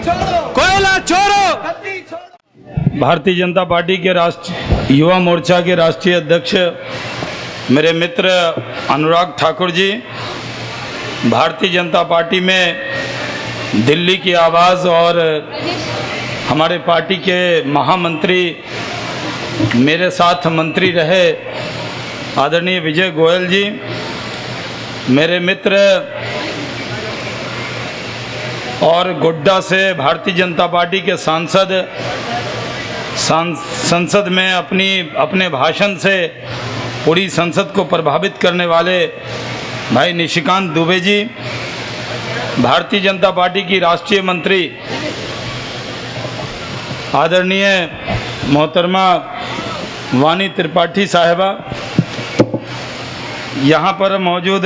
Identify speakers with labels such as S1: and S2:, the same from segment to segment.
S1: कोयला छोड़ो। भारतीय जनता पार्टी के राष्ट्रीय युवा मोर्चा के राष्ट्रीय अध्यक्ष मेरे मित्र अनुराग ठाकुर जी, भारतीय जनता पार्टी में दिल्ली की आवाज़ और हमारे पार्टी के महामंत्री, मेरे साथ मंत्री रहे आदरणीय विजय गोयल जी, मेरे मित्र और गोड्डा से भारतीय जनता पार्टी के संसद में अपने भाषण से पूरी संसद को प्रभावित करने वाले भाई निशिकांत दुबे जी, भारतीय जनता पार्टी की राष्ट्रीय मंत्री आदरणीय मोहतरमा वानी त्रिपाठी साहिबा, यहाँ पर मौजूद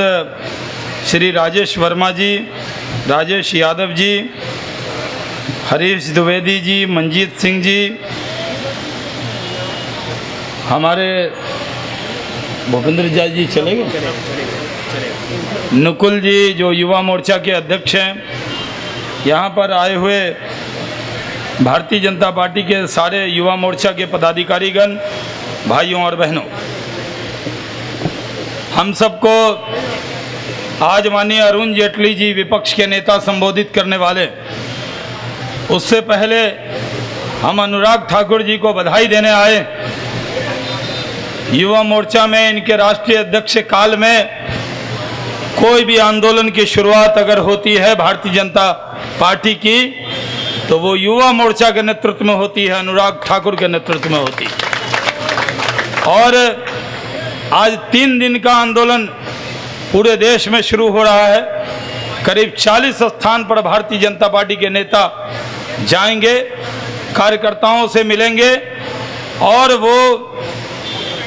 S1: श्री राजेश वर्मा जी, राजेश यादव जी, हरीश द्विवेदी जी, मंजीत सिंह जी, हमारे भूपेंद्र जी चले गए, नुकुल जी जो युवा मोर्चा के अध्यक्ष हैं, यहाँ पर आए हुए भारतीय जनता पार्टी के सारे युवा मोर्चा के पदाधिकारीगण, भाइयों और बहनों, हम सबको आज माननीय अरुण जेटली जी विपक्ष के नेता संबोधित करने वाले, उससे पहले हम अनुराग ठाकुर जी को बधाई देने आए। युवा मोर्चा में इनके राष्ट्रीय अध्यक्ष काल में कोई भी आंदोलन की शुरुआत अगर होती है भारतीय जनता पार्टी की, तो वो युवा मोर्चा के नेतृत्व में होती है, अनुराग ठाकुर के नेतृत्व में होती है। और आज 3 दिन का आंदोलन पूरे देश में शुरू हो रहा है। करीब 40 स्थान पर भारतीय जनता पार्टी के नेता जाएंगे, कार्यकर्ताओं से मिलेंगे और वो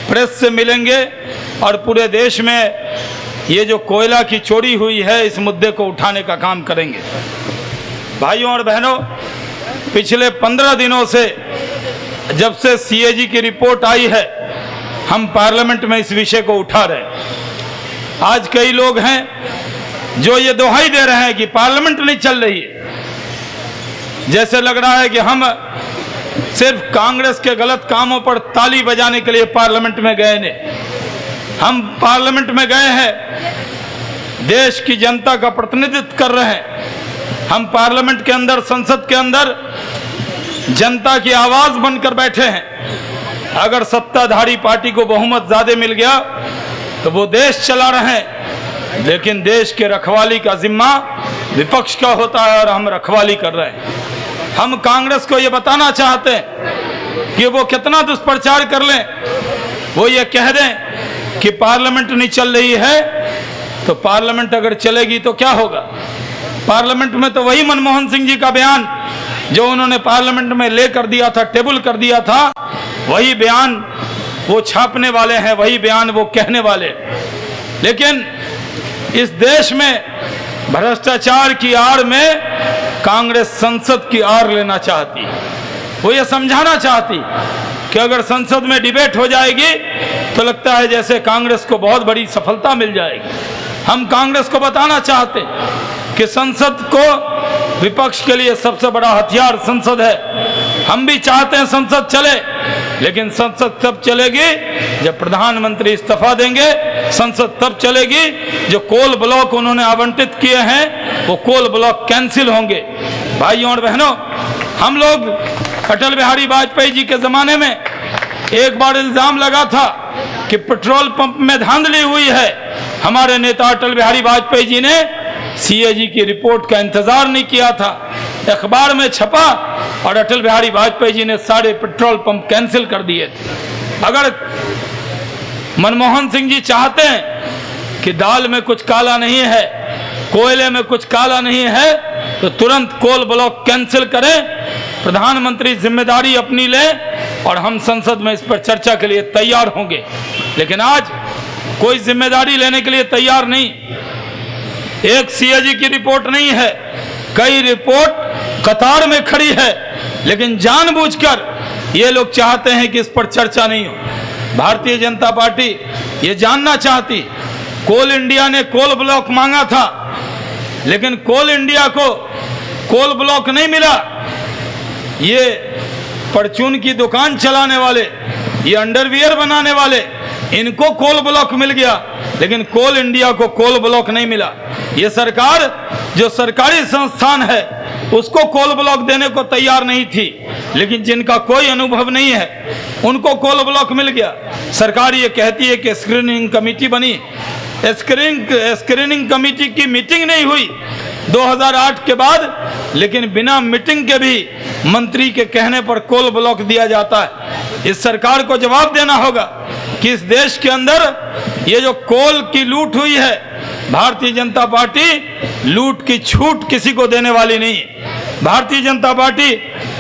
S1: प्रेस से मिलेंगे और पूरे देश में ये जो कोयला की चोरी हुई है इस मुद्दे को उठाने का काम करेंगे। भाइयों और बहनों, पिछले 15 दिनों से जब से सीएजी की रिपोर्ट आई है, हम पार्लियामेंट में इस विषय को उठा रहे हैं। आज कई लोग हैं जो ये दोहाई दे रहे हैं कि पार्लियामेंट नहीं चल रही है, जैसे लग रहा है कि हम सिर्फ कांग्रेस के गलत कामों पर ताली बजाने के लिए पार्लियामेंट में गए ने। हम पार्लियामेंट में गए हैं, देश की जनता का प्रतिनिधित्व कर रहे हैं। हम पार्लियामेंट के अंदर, संसद के अंदर जनता की आवाज बनकर बैठे हैं। अगर सत्ताधारी पार्टी को बहुमत ज्यादा मिल गया तो वो देश चला रहे हैं, लेकिन देश के रखवाली का जिम्मा विपक्ष का होता है और हम रखवाली कर रहे हैं। हम कांग्रेस को ये बताना चाहते हैं कि वो कितना दुष्प्रचार कर लें, वो ये कह दें कि पार्लियामेंट नहीं चल रही है, तो पार्लियामेंट अगर चलेगी तो क्या होगा? पार्लियामेंट में तो वही मनमोहन सिंह जी का बयान जो उन्होंने पार्लियामेंट में ले कर दिया था, टेबल कर दिया था, वही बयान वो छापने वाले हैं, वही बयान वो कहने वाले। लेकिन इस देश में भ्रष्टाचार की आड़ में कांग्रेस संसद की आड़ लेना चाहती। वो ये समझाना चाहती कि अगर संसद में डिबेट हो जाएगी तो लगता है जैसे कांग्रेस को बहुत बड़ी सफलता मिल जाएगी। हम कांग्रेस को बताना चाहते कि संसद को विपक्ष के लिए सबसे बड़ा हथियार संसद है। हम भी चाहते हैं संसद चले, लेकिन संसद तब चलेगी जब प्रधानमंत्री इस्तीफा देंगे। संसद तब चलेगी जो कोल ब्लॉक उन्होंने आवंटित किए हैं वो कोल ब्लॉक कैंसिल होंगे। भाइयों और बहनों, हम लोग अटल बिहारी वाजपेयी जी के जमाने में एक बार इल्जाम लगा था कि पेट्रोल पंप में धांधली हुई है। हमारे नेता अटल बिहारी वाजपेयी जी ने सीएजी की रिपोर्ट का इंतजार नहीं किया था, अखबार में छपा और अटल बिहारी वाजपेयी जी ने सारे पेट्रोल पंप कैंसिल कर दिए थे। अगर मनमोहन सिंह जी चाहते हैं कि दाल में कुछ काला नहीं है, कोयले में कुछ काला नहीं है, तो तुरंत कोल ब्लॉक कैंसिल करें, प्रधानमंत्री जिम्मेदारी अपनी ले और हम संसद में इस पर चर्चा के लिए तैयार होंगे। लेकिन आज कोई जिम्मेदारी लेने के लिए तैयार नहीं। एक सीएजी की रिपोर्ट नहीं है, कई रिपोर्ट कतार में खड़ी है, लेकिन जानबूझकर ये लोग चाहते हैं कि इस पर चर्चा नहीं हो। भारतीय जनता पार्टी ये जानना चाहती, कोल इंडिया ने कोल ब्लॉक मांगा था, लेकिन कोल इंडिया को कोल ब्लॉक नहीं मिला। ये परचून की दुकान चलाने वाले, ये अंडरवियर बनाने वाले, इनको कोल ब्लॉक मिल गया, लेकिन कोल इंडिया को कोल ब्लॉक नहीं मिला। ये सरकार जो सरकारी संस्थान है उसको कोल ब्लॉक देने को तैयार नहीं थी, लेकिन जिनका कोई अनुभव नहीं है उनको कोल ब्लॉक मिल गया। सरकार ये कहती है कि स्क्रीनिंग कमेटी बनी, स्क्रीनिंग कमेटी की मीटिंग नहीं हुई 2008 के बाद, लेकिन बिना मीटिंग के भी मंत्री के कहने पर कोल ब्लॉक दिया जाता है। इस सरकार को जवाब देना होगा कि इस देश के अंदर ये जो कोल की लूट हुई है, भारतीय जनता पार्टी लूट की छूट किसी को देने वाली नहीं है। भारतीय जनता पार्टी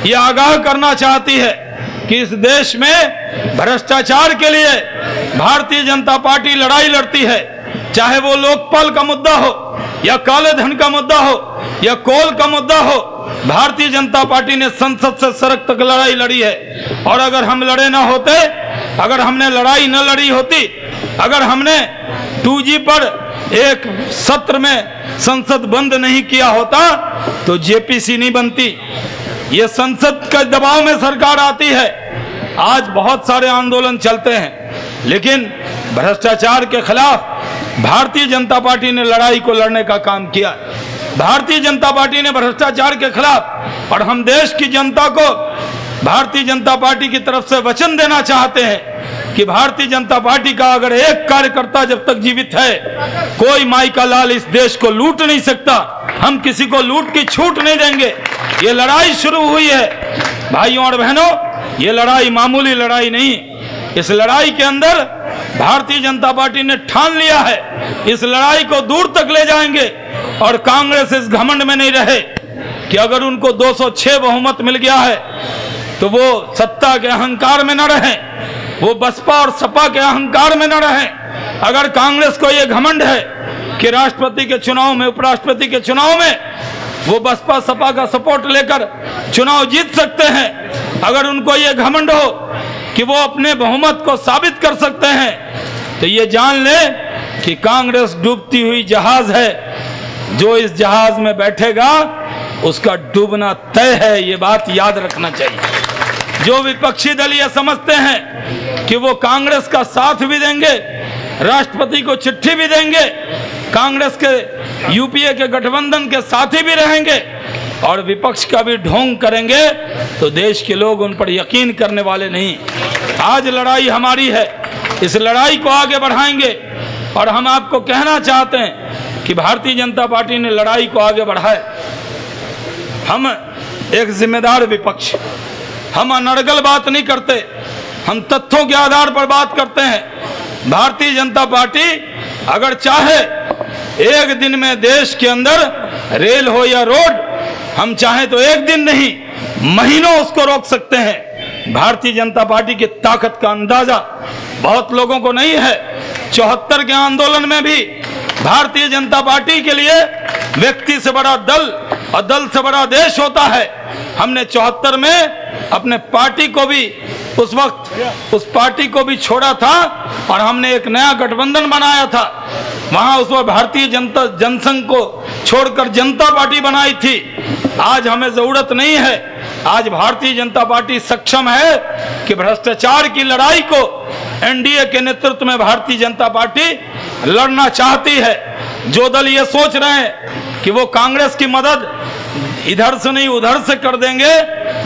S1: ये आगाह करना चाहती है कि इस देश में भ्रष्टाचार के लिए भारतीय जनता पार्टी लड़ाई लड़ती है, चाहे वो लोकपाल का मुद्दा हो या काले धन का मुद्दा हो या कोल का मुद्दा हो। भारतीय जनता पार्टी ने संसद से सड़क तक लड़ाई लड़ी है, और अगर हम लड़े ना होते, अगर हमने लड़ाई न लड़ी होती, अगर हमने 2G पर एक सत्र में संसद बंद नहीं किया होता तो जेपीसी नहीं बनती। ये संसद के दबाव में सरकार आती है। आज बहुत सारे आंदोलन चलते हैं, लेकिन भ्रष्टाचार के खिलाफ भारतीय जनता पार्टी ने लड़ाई को लड़ने का काम किया। भारतीय जनता पार्टी ने भ्रष्टाचार के खिलाफ, और हम देश की जनता को भारतीय जनता पार्टी की तरफ से वचन देना चाहते हैं कि भारतीय जनता पार्टी का अगर एक कार्यकर्ता जब तक जीवित है, कोई माई का लाल इस देश को लूट नहीं सकता। हम किसी को लूट की छूट नहीं देंगे। ये लड़ाई शुरू हुई है भाइयों और बहनों, ये लड़ाई मामूली लड़ाई नहीं। इस लड़ाई के अंदर भारतीय जनता पार्टी ने ठान लिया है, इस लड़ाई को दूर तक ले जाएंगे। और कांग्रेस इस घमंड में नहीं रहे कि अगर उनको 206 बहुमत मिल गया है तो वो सत्ता के अहंकार में न रहे, वो बसपा और सपा के अहंकार में न रहे। अगर कांग्रेस को ये घमंड है कि राष्ट्रपति के चुनाव में, उपराष्ट्रपति के चुनाव में वो बसपा सपा का सपोर्ट लेकर चुनाव जीत सकते हैं, अगर उनको ये घमंड हो कि वो अपने बहुमत को साबित कर सकते हैं, तो ये जान ले कि कांग्रेस डूबती हुई जहाज है। जो इस जहाज में बैठेगा उसका डूबना तय है, ये बात याद रखना चाहिए। जो विपक्षी दल ये समझते हैं कि वो कांग्रेस का साथ भी देंगे, राष्ट्रपति को चिट्ठी भी देंगे, कांग्रेस के यूपीए के गठबंधन के साथी भी रहेंगे और विपक्ष का भी ढोंग करेंगे, तो देश के लोग उन पर यकीन करने वाले नहीं। आज लड़ाई हमारी है, इस लड़ाई को आगे बढ़ाएंगे। और हम आपको कहना चाहते हैं कि भारतीय जनता पार्टी ने लड़ाई को आगे बढ़ाए। हम एक जिम्मेदार विपक्ष, हम अनर्गल बात नहीं करते, हम तथ्यों के आधार पर बात करते हैं। भारतीय जनता पार्टी अगर चाहे एक दिन में देश के अंदर रेल हो या रोड, हम चाहे तो एक दिन नहीं महीनों उसको रोक सकते हैं। भारतीय जनता पार्टी की ताकत का अंदाजा बहुत लोगों को नहीं है। 74 के आंदोलन में भी भारतीय जनता पार्टी के लिए व्यक्ति से बड़ा दल और दल से बड़ा देश होता है। हमने 74 में अपने पार्टी को भी उस वक्त उस पार्टी को भी छोड़ा था और हमने एक नया गठबंधन बनाया था। वहां उस वक्त भारतीय जनता जनसंघ को छोड़कर जनता पार्टी बनाई थी। आज हमें जरूरत नहीं है। आज भारतीय जनता पार्टी सक्षम है कि भ्रष्टाचार की लड़ाई को एनडीए के नेतृत्व में भारतीय जनता पार्टी लड़ना चाहती है। जो दल ये सोच रहे हैं कि वो कांग्रेस की मदद इधर से नहीं उधर से कर देंगे,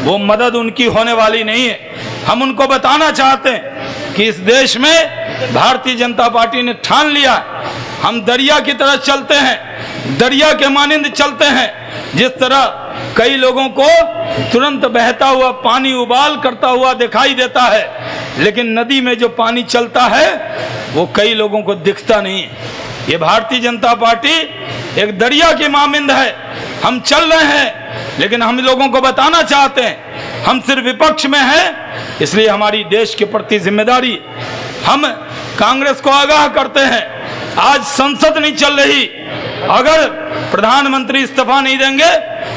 S1: वो मदद उनकी होने वाली नहीं है। हम उनको बताना चाहते हैं कि इस देश में भारतीय जनता पार्टी ने ठान लिया, हम दरिया की तरह चलते हैं, दरिया के मानिंद चलते हैं। जिस तरह कई लोगों को तुरंत बहता हुआ पानी उबाल करता हुआ दिखाई देता है, लेकिन नदी में जो पानी चलता है वो कई लोगों को दिखता नहीं है। ये भारतीय जनता पार्टी एक दरिया की मामिंद है। हम चल रहे हैं, लेकिन हम लोगों को बताना चाहते हैं हम सिर्फ विपक्ष में हैं, इसलिए हमारी देश के प्रति जिम्मेदारी। हम कांग्रेस को आगाह करते हैं, आज संसद नहीं चल रही, अगर प्रधानमंत्री इस्तीफा नहीं देंगे,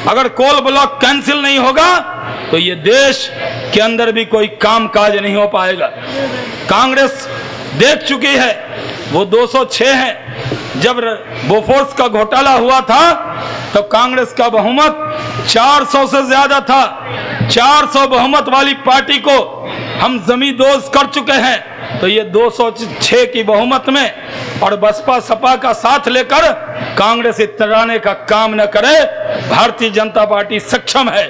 S1: अगर कोल ब्लॉक कैंसिल नहीं होगा, तो ये देश के अंदर भी कोई काम काज नहीं हो पाएगा। कांग्रेस देख चुकी है, वो 206 है। जब बोफोर्स का घोटाला हुआ था तो कांग्रेस का बहुमत 400 से ज्यादा था। 400 बहुमत वाली पार्टी को हम जमींदोज कर चुके हैं। तो ये 206 की बहुमत में और बसपा सपा का साथ लेकर कांग्रेस इतराने का काम न करे। भारतीय जनता पार्टी सक्षम है,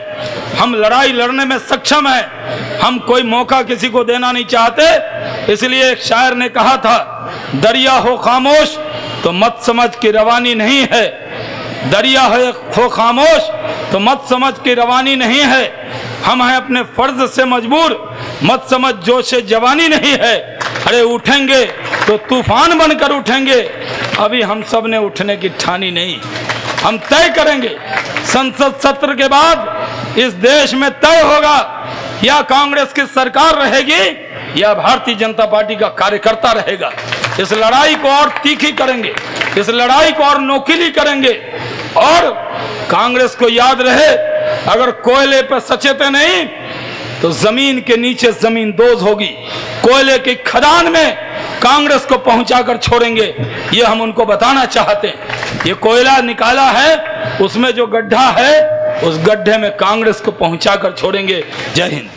S1: हम लड़ाई लड़ने में सक्षम है, हम कोई मौका किसी को देना नहीं चाहते। इसलिए एक शायर ने कहा था, दरिया हो खामोश तो मत समझ की रवानी नहीं है, दरिया हो खामोश तो मत समझ की रवानी नहीं है। हम हैं अपने फर्ज से मजबूर, मत समझ जोशे जवानी नहीं है। अरे उठेंगे तो तूफान बनकर उठेंगे, अभी हम सब ने उठने की ठानी नहीं। हम तय करेंगे संसद सत्र के बाद इस देश में तय होगा या कांग्रेस की सरकार रहेगी या भारतीय जनता पार्टी का कार्यकर्ता रहेगा। इस लड़ाई को और तीखी करेंगे, इस लड़ाई को और नोकीली करेंगे। और कांग्रेस को याद रहे, अगर कोयले पर सचेते नहीं तो जमीन के नीचे जमींदोज होगी। कोयले की खदान में कांग्रेस को पहुंचाकर छोड़ेंगे, ये हम उनको बताना चाहते हैं। ये कोयला निकाला है, उसमें जो गड्ढा है उस गड्ढे में कांग्रेस को पहुंचाकर छोड़ेंगे। जय हिंद।